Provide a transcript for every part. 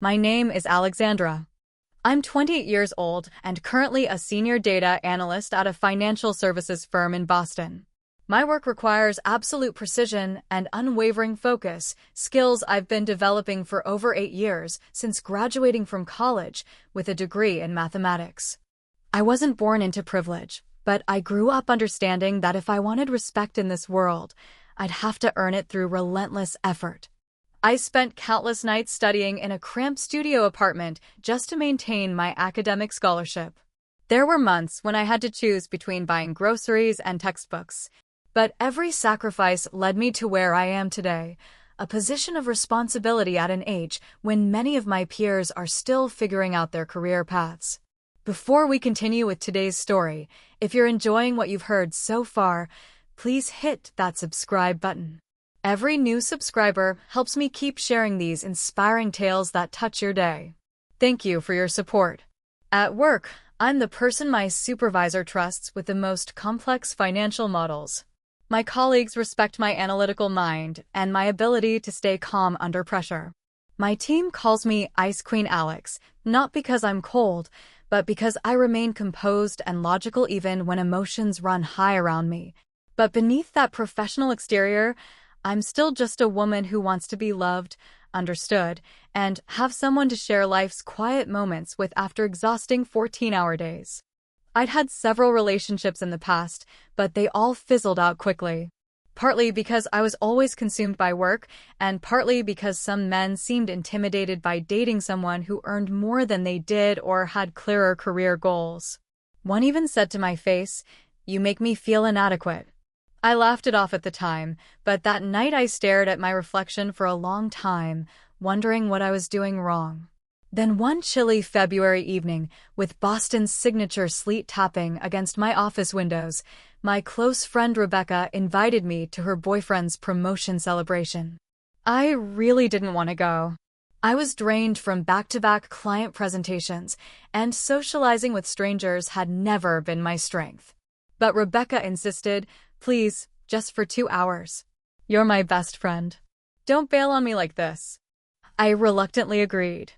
My name is Alexandra. I'm 28 years old and currently a senior data analyst at a financial services firm in Boston. My work requires absolute precision and unwavering focus, skills I've been developing for over 8 years since graduating from college with a degree in mathematics. I wasn't born into privilege, but I grew up understanding that if I wanted respect in this world, I'd have to earn it through relentless effort. I spent countless nights studying in a cramped studio apartment just to maintain my academic scholarship. There were months when I had to choose between buying groceries and textbooks, but every sacrifice led me to where I am today, a position of responsibility at an age when many of my peers are still figuring out their career paths. Before we continue with today's story, if you're enjoying what you've heard so far, please hit that subscribe button. Every new subscriber helps me keep sharing these inspiring tales that touch your day. Thank you for your support. At work, I'm the person my supervisor trusts with the most complex financial models. My colleagues respect my analytical mind and my ability to stay calm under pressure. My team calls me Ice Queen Alex, not because I'm cold, but because I remain composed and logical even when emotions run high around me. But beneath that professional exterior, I'm still just a woman who wants to be loved, understood, and have someone to share life's quiet moments with after exhausting 14-hour days. I'd had several relationships in the past, but they all fizzled out quickly. Partly because I was always consumed by work, and partly because some men seemed intimidated by dating someone who earned more than they did or had clearer career goals. One even said to my face, "You make me feel inadequate." I laughed it off at the time, but that night I stared at my reflection for a long time, wondering what I was doing wrong. Then one chilly February evening, with Boston's signature sleet tapping against my office windows, my close friend Rebecca invited me to her boyfriend's promotion celebration. I really didn't want to go. I was drained from back-to-back client presentations, and socializing with strangers had never been my strength. But Rebecca insisted, "Please, just for 2 hours. You're my best friend. Don't bail on me like this." I reluctantly agreed.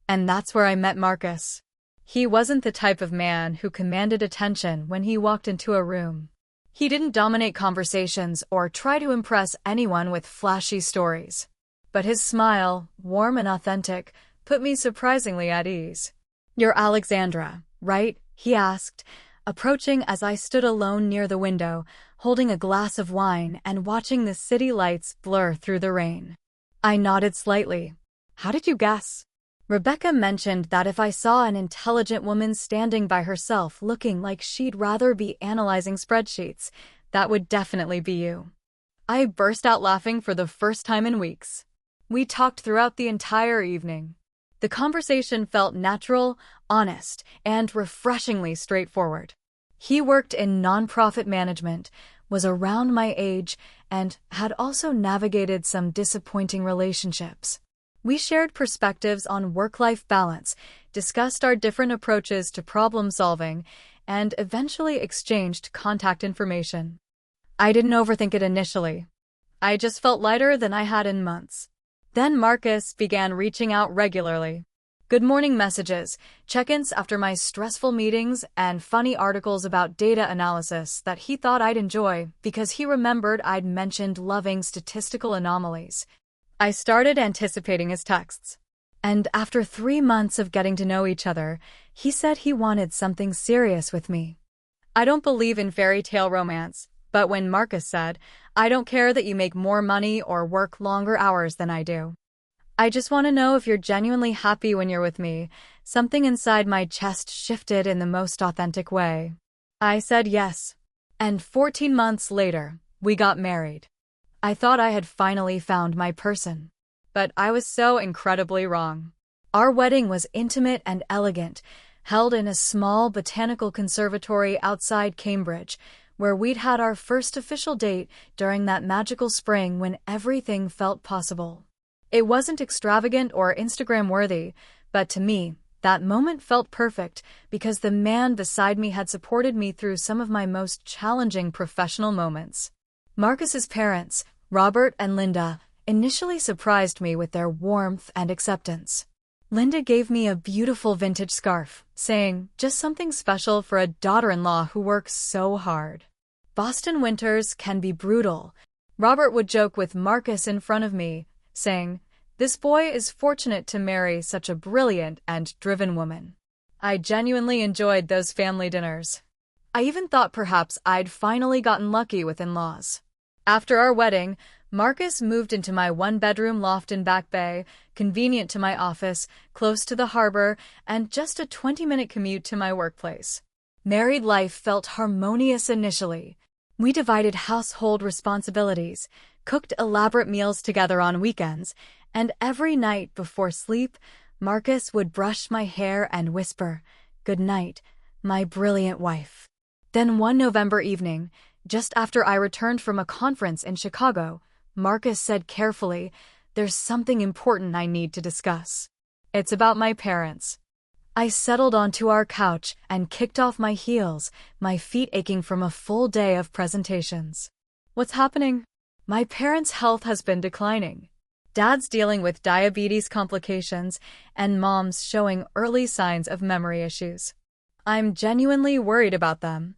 And that's where I met Marcus. He wasn't the type of man who commanded attention when he walked into a room. He didn't dominate conversations or try to impress anyone with flashy stories. But his smile, warm and authentic, put me surprisingly at ease. "You're Alexandra, right?" he asked, approaching as I stood alone near the window, holding a glass of wine and watching the city lights blur through the rain. I nodded slightly. "How did you guess?" Rebecca mentioned that if I saw an intelligent woman standing by herself looking like she'd rather be analyzing spreadsheets, that would definitely be you. I burst out laughing for the first time in weeks. We talked throughout the entire evening. The conversation felt natural, honest, and refreshingly straightforward. He worked in nonprofit management, was around my age, and had also navigated some disappointing relationships. We shared perspectives on work-life balance, discussed our different approaches to problem-solving, and eventually exchanged contact information. I didn't overthink it initially. I just felt lighter than I had in months. Then Marcus began reaching out regularly. Good morning messages, check-ins after my stressful meetings, and funny articles about data analysis that he thought I'd enjoy because he remembered I'd mentioned loving statistical anomalies. I started anticipating his texts. And after 3 months of getting to know each other, he said he wanted something serious with me. I don't believe in fairy tale romance, but when Marcus said, "I don't care that you make more money or work longer hours than I do. I just want to know if you're genuinely happy when you're with me," something inside my chest shifted in the most authentic way. I said yes. And 14 months later, we got married. I thought I had finally found my person. But I was so incredibly wrong. Our wedding was intimate and elegant, held in a small botanical conservatory outside Cambridge, where we'd had our first official date during that magical spring when everything felt possible. It wasn't extravagant or Instagram-worthy, but to me, that moment felt perfect because the man beside me had supported me through some of my most challenging professional moments. Marcus's parents, Robert and Linda, initially surprised me with their warmth and acceptance. Linda gave me a beautiful vintage scarf, saying, "Just something special for a daughter-in-law who works so hard." Boston winters can be brutal. Robert would joke with Marcus in front of me, saying, "This boy is fortunate to marry such a brilliant and driven woman." I genuinely enjoyed those family dinners. I even thought perhaps I'd finally gotten lucky with in-laws. After our wedding, Marcus moved into my one-bedroom loft in Back Bay, convenient to my office, close to the harbor, and just a 20-minute commute to my workplace. Married life felt harmonious initially. We divided household responsibilities, cooked elaborate meals together on weekends, and every night before sleep, Marcus would brush my hair and whisper, "Good night, my brilliant wife." Then one November evening, just after I returned from a conference in Chicago, Marcus said carefully, "There's something important I need to discuss. It's about my parents." I settled onto our couch and kicked off my heels, my feet aching from a full day of presentations. "What's happening?" "My parents' health has been declining. Dad's dealing with diabetes complications, and Mom's showing early signs of memory issues. I'm genuinely worried about them."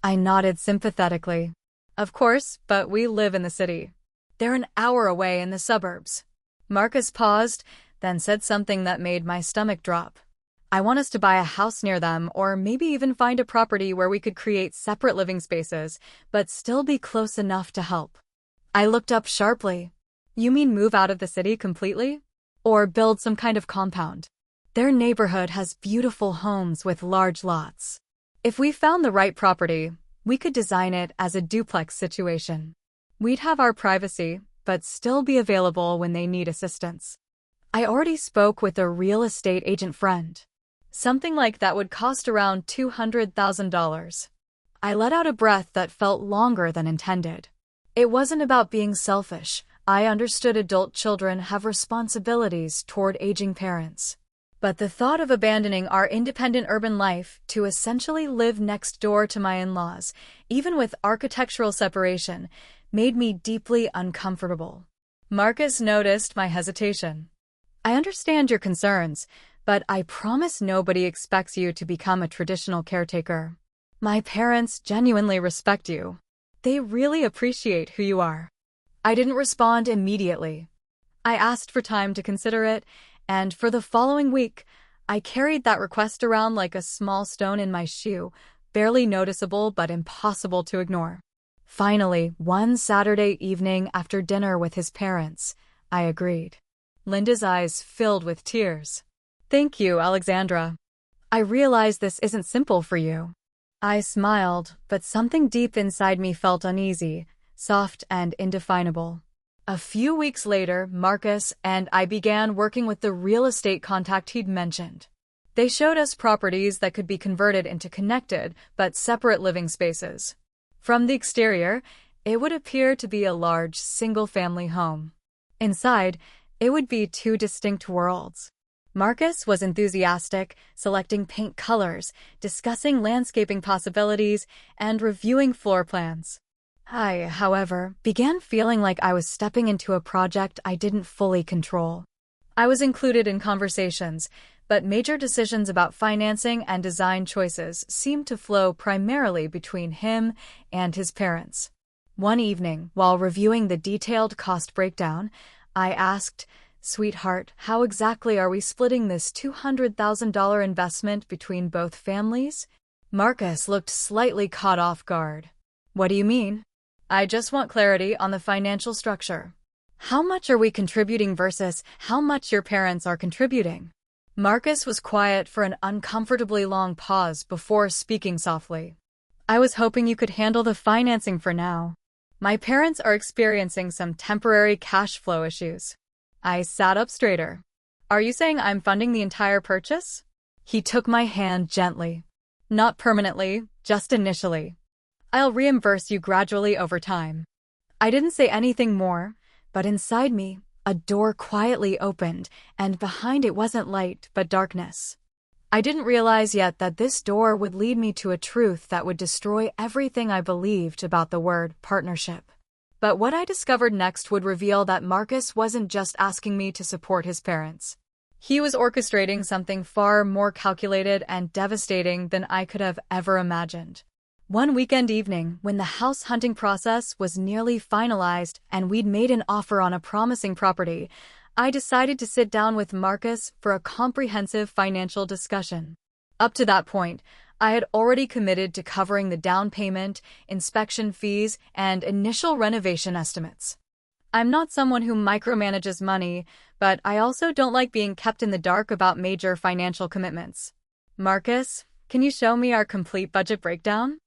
I nodded sympathetically. "Of course, but we live in the city. They're an hour away in the suburbs." Marcus paused, then said something that made my stomach drop. "I want us to buy a house near them, or maybe even find a property where we could create separate living spaces, but still be close enough to help." I looked up sharply. "You mean move out of the city completely? Or build some kind of compound?" Their neighborhood has beautiful homes with large lots. If we found the right property, we could design it as a duplex situation. We'd have our privacy, but still be available when they need assistance. I already spoke with a real estate agent friend. Something like that would cost around $200,000. I let out a breath that felt longer than intended. It wasn't about being selfish. I understood adult children have responsibilities toward aging parents. But the thought of abandoning our independent urban life to essentially live next door to my in-laws, even with architectural separation, made me deeply uncomfortable. Marcus noticed my hesitation. "I understand your concerns, but I promise nobody expects you to become a traditional caretaker. My parents genuinely respect you. They really appreciate who you are." I didn't respond immediately. I asked for time to consider it, and for the following week, I carried that request around like a small stone in my shoe, barely noticeable but impossible to ignore. Finally, one Saturday evening after dinner with his parents, I agreed. Linda's eyes filled with tears. "Thank you, Alexandra. I realize this isn't simple for you." I smiled, but something deep inside me felt uneasy, soft and indefinable. A few weeks later, Marcus and I began working with the real estate contact he'd mentioned. They showed us properties that could be converted into connected but separate living spaces. From the exterior, it would appear to be a large single-family home. Inside, it would be two distinct worlds. Marcus was enthusiastic, selecting paint colors, discussing landscaping possibilities, and reviewing floor plans. I, however, began feeling like I was stepping into a project I didn't fully control. I was included in conversations, but major decisions about financing and design choices seemed to flow primarily between him and his parents. One evening, while reviewing the detailed cost breakdown, I asked, "Sweetheart, how exactly are we splitting this $200,000 investment between both families?" Marcus looked slightly caught off guard. "What do you mean?" "I just want clarity on the financial structure. How much are we contributing versus how much your parents are contributing?" Marcus was quiet for an uncomfortably long pause before speaking softly. "I was hoping you could handle the financing for now. My parents are experiencing some temporary cash flow issues." I sat up straighter. "Are you saying I'm funding the entire purchase?" He took my hand gently. "Not permanently, just initially. I'll reimburse you gradually over time." I didn't say anything more, but inside me, a door quietly opened, and behind it wasn't light but darkness. I didn't realize yet that this door would lead me to a truth that would destroy everything I believed about the word partnership. But what I discovered next would reveal that Marcus wasn't just asking me to support his parents. He was orchestrating something far more calculated and devastating than I could have ever imagined. One weekend evening, when the house hunting process was nearly finalized and we'd made an offer on a promising property, I decided to sit down with Marcus for a comprehensive financial discussion. Up to that point, I had already committed to covering the down payment, inspection fees, and initial renovation estimates. I'm not someone who micromanages money, but I also don't like being kept in the dark about major financial commitments. Marcus, can you show me our complete budget breakdown?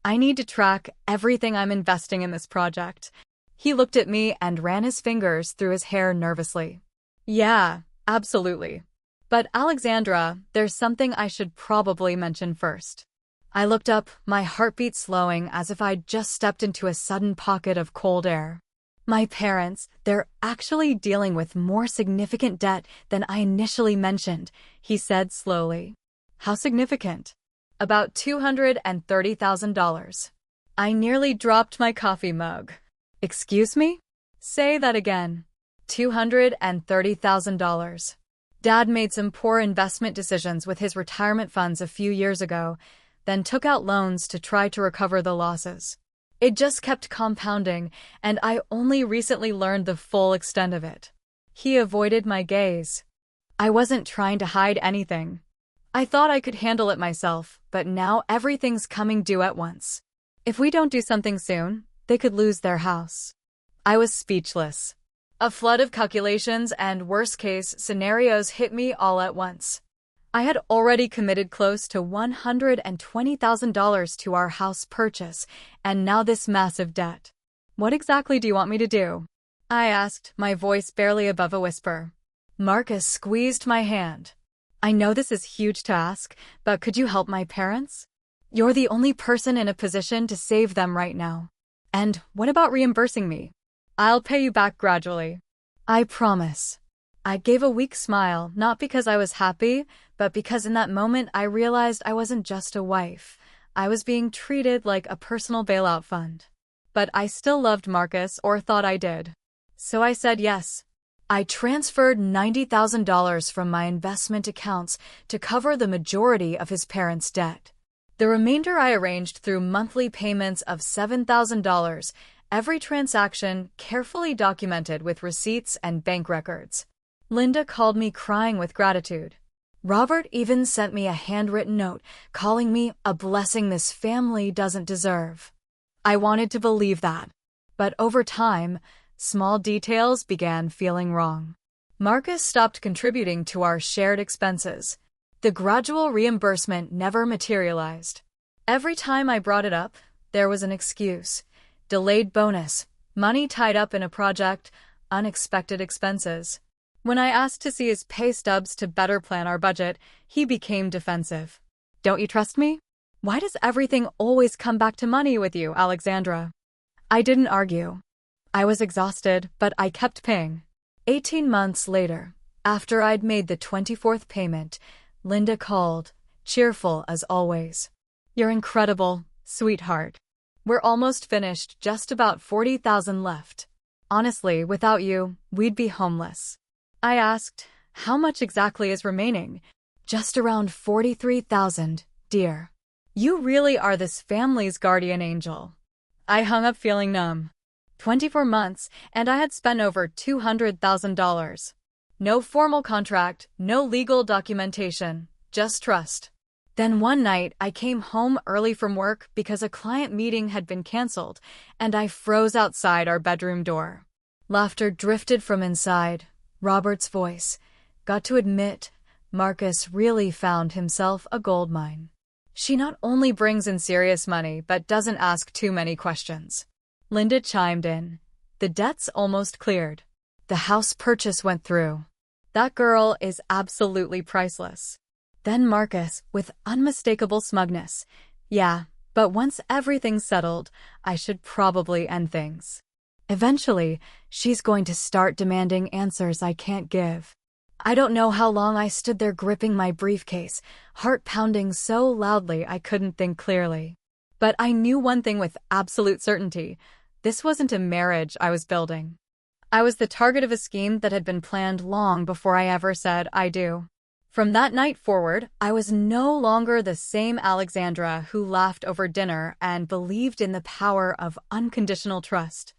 I need to track everything I'm investing in this project. He looked at me and ran his fingers through his hair nervously. Yeah, absolutely. But Alexandra, there's something I should probably mention first. I looked up, my heartbeat slowing as if I'd just stepped into a sudden pocket of cold air. My parents, they're actually dealing with more significant debt than I initially mentioned, he said slowly. How significant? About $230,000. I nearly dropped my coffee mug. Excuse me? Say that again. $230,000. Dad made some poor investment decisions with his retirement funds a few years ago, then took out loans to try to recover the losses. It just kept compounding, and I only recently learned the full extent of it. He avoided my gaze. I wasn't trying to hide anything. I thought I could handle it myself, but now everything's coming due at once. If we don't do something soon, they could lose their house. I was speechless. A flood of calculations and worst-case scenarios hit me all at once. I had already committed close to $120,000 to our house purchase, and now this massive debt. What exactly do you want me to do? I asked, my voice barely above a whisper. Marcus squeezed my hand. I know this is huge to ask, but could you help my parents? You're the only person in a position to save them right now. And what about reimbursing me? I'll pay you back gradually. I promise. I gave a weak smile, not because I was happy, but because in that moment I realized I wasn't just a wife. I was being treated like a personal bailout fund. But I still loved Marcus, or thought I did. So I said yes. I transferred $90,000 from my investment accounts to cover the majority of his parents' debt. The remainder I arranged through monthly payments of $7,000, every transaction carefully documented with receipts and bank records. Linda called me crying with gratitude. Robert even sent me a handwritten note calling me a blessing this family doesn't deserve. I wanted to believe that. But over time, small details began feeling wrong. Marcus stopped contributing to our shared expenses. The gradual reimbursement never materialized. Every time I brought it up, there was an excuse. Delayed bonus, money tied up in a project, unexpected expenses. When I asked to see his pay stubs to better plan our budget, he became defensive. Don't you trust me? Why does everything always come back to money with you, Alexandra? I didn't argue. I was exhausted, but I kept paying. 18 months later, after I'd made the 24th payment, Linda called, cheerful as always. You're incredible, sweetheart. We're almost finished, just about 40,000 left. Honestly, without you, we'd be homeless. I asked, how much exactly is remaining? Just around 43,000, dear. You really are this family's guardian angel. I hung up feeling numb. 24 months, and I had spent over $200,000. No formal contract, no legal documentation, just trust. Then one night, I came home early from work because a client meeting had been canceled, and I froze outside our bedroom door. Laughter drifted from inside. Robert's voice. Got to admit, Marcus really found himself a goldmine. She not only brings in serious money, but doesn't ask too many questions. Linda chimed in. The debt's almost cleared. The house purchase went through. That girl is absolutely priceless. Then Marcus, with unmistakable smugness. Yeah, but once everything's settled, I should probably end things. Eventually, she's going to start demanding answers I can't give. I don't know how long I stood there gripping my briefcase, heart pounding so loudly I couldn't think clearly. But I knew one thing with absolute certainty. This wasn't a marriage I was building. I was the target of a scheme that had been planned long before I ever said I do. From that night forward, I was no longer the same Alexandra who laughed over dinner and believed in the power of unconditional trust.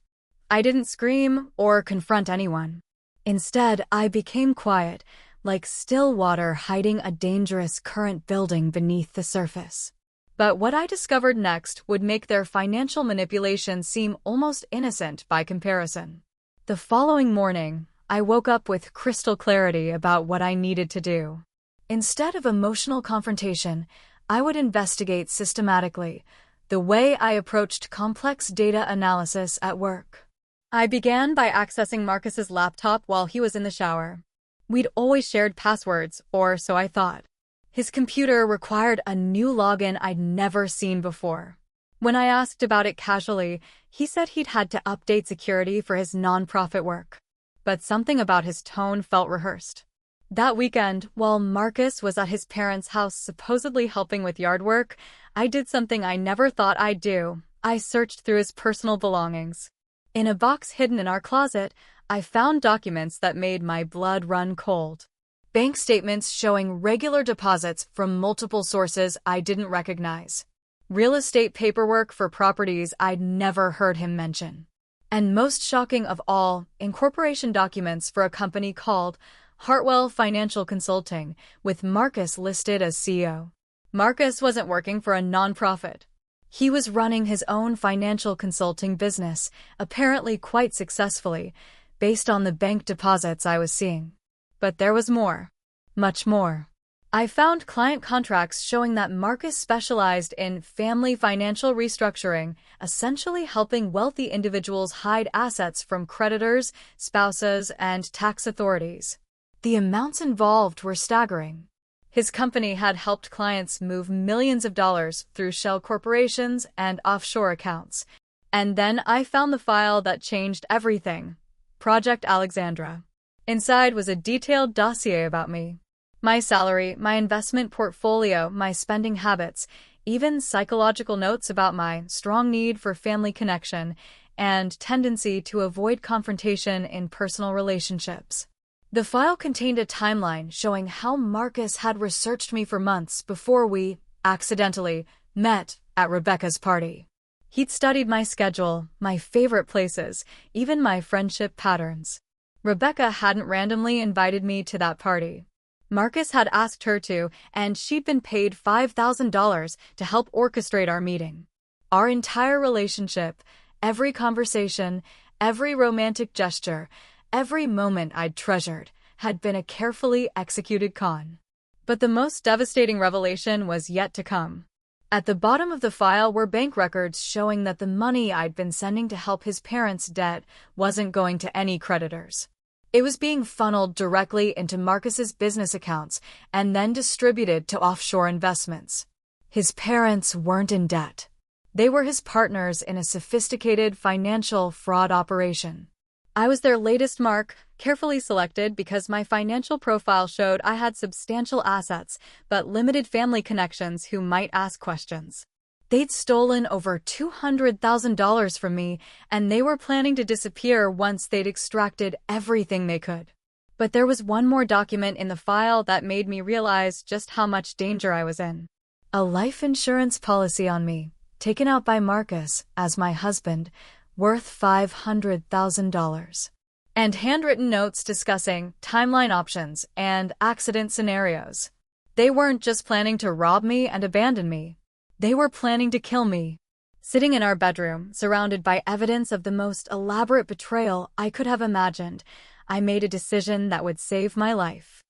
I didn't scream or confront anyone. Instead, I became quiet, like still water hiding a dangerous current building beneath the surface. But what I discovered next would make their financial manipulation seem almost innocent by comparison. The following morning, I woke up with crystal clarity about what I needed to do. Instead of emotional confrontation, I would investigate systematically, the way I approached complex data analysis at work. I began by accessing Marcus's laptop while he was in the shower. We'd always shared passwords, or so I thought. His computer required a new login I'd never seen before. When I asked about it casually, he said he'd had to update security for his nonprofit work. But something about his tone felt rehearsed. That weekend, while Marcus was at his parents' house supposedly helping with yard work, I did something I never thought I'd do. I searched through his personal belongings. In a box hidden in our closet, I found documents that made my blood run cold. Bank statements showing regular deposits from multiple sources I didn't recognize. Real estate paperwork for properties I'd never heard him mention. And most shocking of all, incorporation documents for a company called Hartwell Financial Consulting, with Marcus listed as CEO. Marcus wasn't working for a nonprofit. He was running his own financial consulting business, apparently quite successfully, based on the bank deposits I was seeing. But there was more. Much more. I found client contracts showing that Marcus specialized in family financial restructuring, essentially helping wealthy individuals hide assets from creditors, spouses, and tax authorities. The amounts involved were staggering. His company had helped clients move millions of dollars through shell corporations and offshore accounts. And then I found the file that changed everything. Project Alexandra. Inside was a detailed dossier about me. My salary, my investment portfolio, my spending habits, even psychological notes about my strong need for family connection and tendency to avoid confrontation in personal relationships. The file contained a timeline showing how Marcus had researched me for months before we, accidentally, met at Rebecca's party. He'd studied my schedule, my favorite places, even my friendship patterns. Rebecca hadn't randomly invited me to that party. Marcus had asked her to, and she'd been paid $5,000 to help orchestrate our meeting. Our entire relationship, every conversation, every romantic gesture, every moment I'd treasured, had been a carefully executed con. But the most devastating revelation was yet to come. At the bottom of the file were bank records showing that the money I'd been sending to help his parents' debt wasn't going to any creditors. It was being funneled directly into Marcus's business accounts and then distributed to offshore investments. His parents weren't in debt. They were his partners in a sophisticated financial fraud operation. I was their latest mark, carefully selected because my financial profile showed I had substantial assets but limited family connections who might ask questions. They'd stolen over $200,000 from me, and they were planning to disappear once they'd extracted everything they could. But there was one more document in the file that made me realize just how much danger I was in. A life insurance policy on me, taken out by Marcus as my husband, worth $500,000. And handwritten notes discussing timeline options and accident scenarios. They weren't just planning to rob me and abandon me. They were planning to kill me. Sitting in our bedroom, surrounded by evidence of the most elaborate betrayal I could have imagined, I made a decision that would save my life.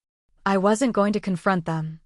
I wasn't going to confront them.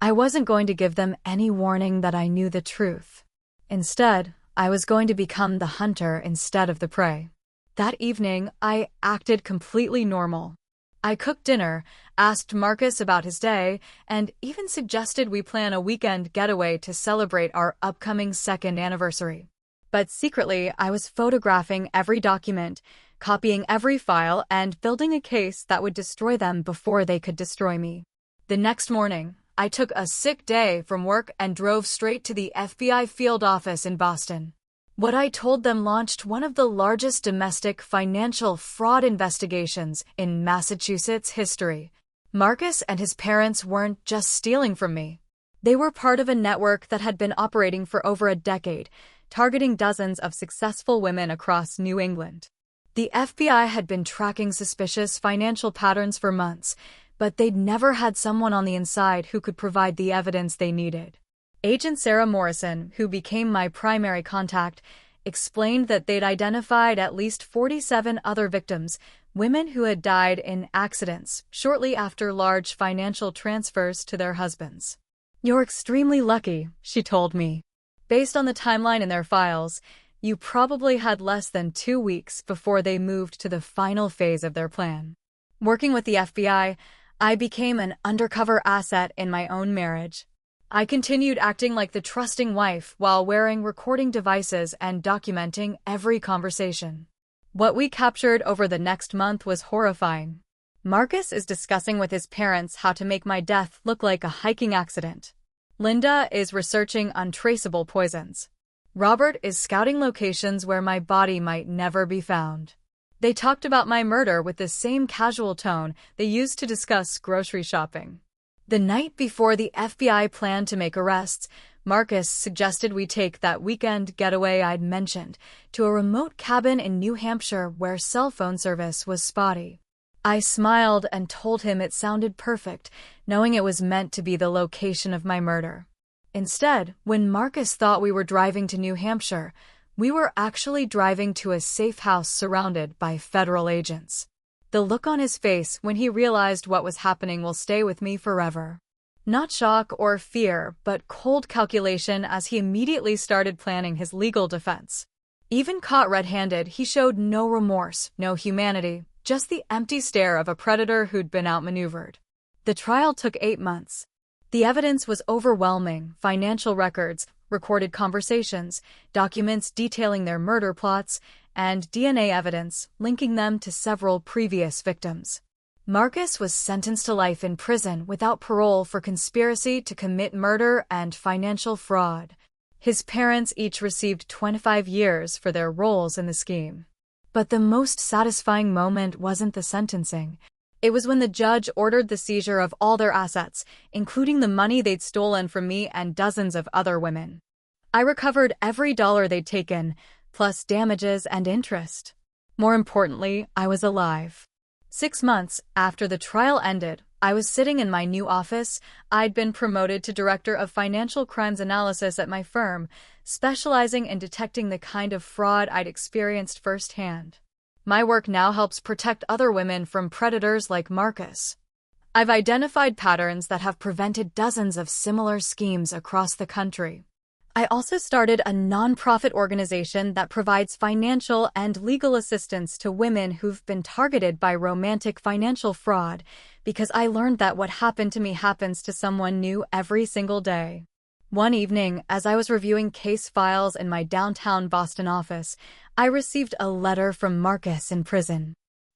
I wasn't going to give them any warning that I knew the truth. Instead, I was going to become the hunter instead of the prey. That evening, I acted completely normal. I cooked dinner, asked Marcus about his day, and even suggested we plan a weekend getaway to celebrate our upcoming second anniversary. But secretly, I was photographing every document, copying every file, and building a case that would destroy them before they could destroy me. The next morning, I took a sick day from work and drove straight to the FBI field office in Boston. What I told them launched one of the largest domestic financial fraud investigations in Massachusetts history. Marcus and his parents weren't just stealing from me. They were part of a network that had been operating for over a decade, targeting dozens of successful women across New England. The FBI had been tracking suspicious financial patterns for months, but they'd never had someone on the inside who could provide the evidence they needed. Agent Sarah Morrison, who became my primary contact, explained that they'd identified at least 47 other victims, women who had died in accidents shortly after large financial transfers to their husbands. "You're extremely lucky," she told me. "Based on the timeline in their files, you probably had less than 2 weeks before they moved to the final phase of their plan." Working with the FBI, I became an undercover asset in my own marriage. I continued acting like the trusting wife while wearing recording devices and documenting every conversation. What we captured over the next month was horrifying. Marcus is discussing with his parents how to make my death look like a hiking accident. Linda is researching untraceable poisons. Robert is scouting locations where my body might never be found. They talked about my murder with the same casual tone they used to discuss grocery shopping. The night before the FBI planned to make arrests, Marcus suggested we take that weekend getaway I'd mentioned to a remote cabin in New Hampshire where cell phone service was spotty. I smiled and told him it sounded perfect, knowing it was meant to be the location of my murder. Instead, when Marcus thought we were driving to New Hampshire, we were actually driving to a safe house surrounded by federal agents. The look on his face when he realized what was happening will stay with me forever. Not shock or fear, but cold calculation as he immediately started planning his legal defense. Even caught red-handed, he showed no remorse, no humanity, just the empty stare of a predator who'd been outmaneuvered. The trial took 8 months. The evidence was overwhelming: financial records, recorded conversations, documents detailing their murder plots, and DNA evidence linking them to several previous victims. Marcus was sentenced to life in prison without parole for conspiracy to commit murder and financial fraud. His parents each received 25 years for their roles in the scheme. But the most satisfying moment wasn't the sentencing. It was when the judge ordered the seizure of all their assets, including the money they'd stolen from me and dozens of other women. I recovered every dollar they'd taken, plus damages and interest. More importantly, I was alive. 6 months after the trial ended, I was sitting in my new office. I'd been promoted to Director of Financial Crimes Analysis at my firm, specializing in detecting the kind of fraud I'd experienced firsthand. My work now helps protect other women from predators like Marcus. I've identified patterns that have prevented dozens of similar schemes across the country. I also started a nonprofit organization that provides financial and legal assistance to women who've been targeted by romantic financial fraud, because I learned that what happened to me happens to someone new every single day. One evening, as I was reviewing case files in my downtown Boston office, I received a letter from Marcus in prison.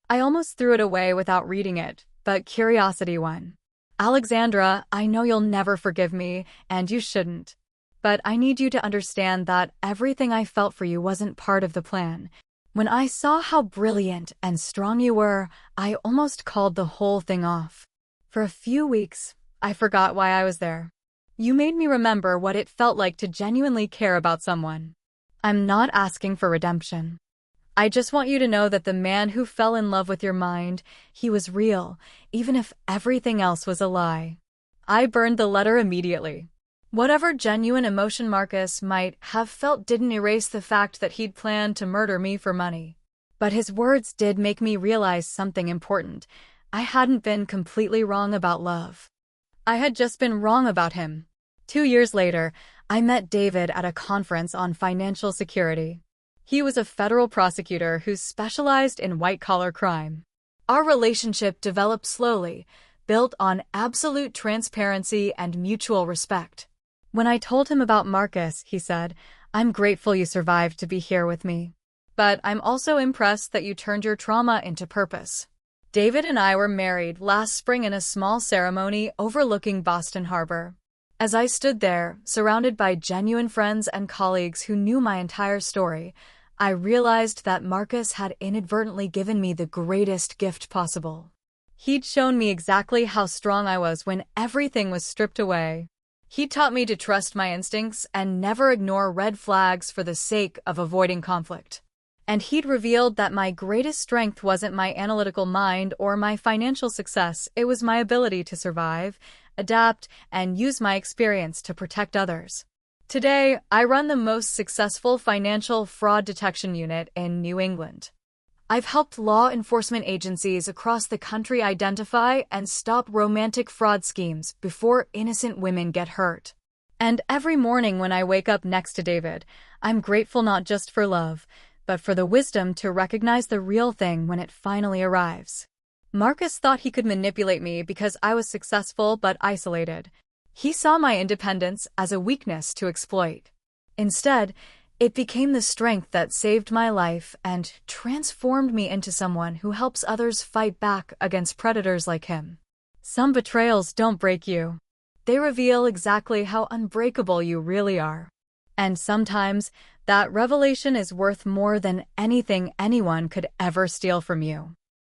I almost threw it away without reading it, but curiosity won. "Alexandra, I know you'll never forgive me, and you shouldn't. But I need you to understand that everything I felt for you wasn't part of the plan. When I saw how brilliant and strong you were, I almost called the whole thing off. For a few weeks, I forgot why I was there. You made me remember what it felt like to genuinely care about someone. I'm not asking for redemption. I just want you to know that the man who fell in love with your mind, he was real, even if everything else was a lie." I burned the letter immediately. Whatever genuine emotion Marcus might have felt didn't erase the fact that he'd planned to murder me for money. But his words did make me realize something important. I hadn't been completely wrong about love. I had just been wrong about him. 2 years later, I met David at a conference on financial security. He was a federal prosecutor who specialized in white-collar crime. Our relationship developed slowly, built on absolute transparency and mutual respect. When I told him about Marcus, he said, "I'm grateful you survived to be here with me. But I'm also impressed that you turned your trauma into purpose." David and I were married last spring in a small ceremony overlooking Boston Harbor. As I stood there, surrounded by genuine friends and colleagues who knew my entire story, I realized that Marcus had inadvertently given me the greatest gift possible. He'd shown me exactly how strong I was when everything was stripped away. He taught me to trust my instincts and never ignore red flags for the sake of avoiding conflict. And he'd revealed that my greatest strength wasn't my analytical mind or my financial success, it was my ability to survive, adapt, and use my experience to protect others. Today, I run the most successful financial fraud detection unit in New England. I've helped law enforcement agencies across the country identify and stop romantic fraud schemes before innocent women get hurt. And every morning when I wake up next to David, I'm grateful not just for love, but for the wisdom to recognize the real thing when it finally arrives. Marcus thought he could manipulate me because I was successful but isolated. He saw my independence as a weakness to exploit. Instead, it became the strength that saved my life and transformed me into someone who helps others fight back against predators like him. Some betrayals don't break you. They reveal exactly how unbreakable you really are. And sometimes, that revelation is worth more than anything anyone could ever steal from you.